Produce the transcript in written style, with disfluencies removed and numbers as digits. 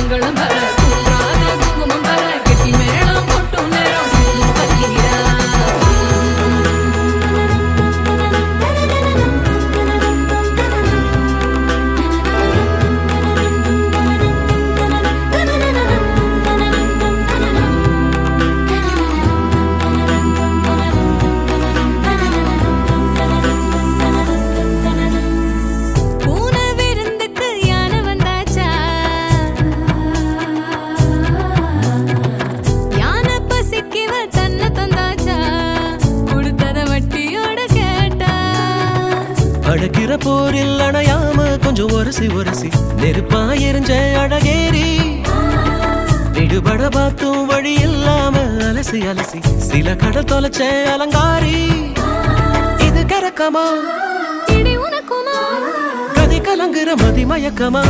மங்களம் வர குன்றாத குங்குமம் வர கெட்டி மேளம் கொட்டும் நேரம் செல்லும் பள்ளியா அடக்கிற போரில் அணையாம கொஞ்சம் ஒரசி ஒரசி நெருப்பா எரிஞ்ச அழகேரி விடுபட பார்த்தும் வழி இல்லாம அலசி அலசி சில கடல் தொலைச்ச அலங்காரி இது கரக்கமா இடி உனக்குமா கதை கலங்குற மதி மயக்கமா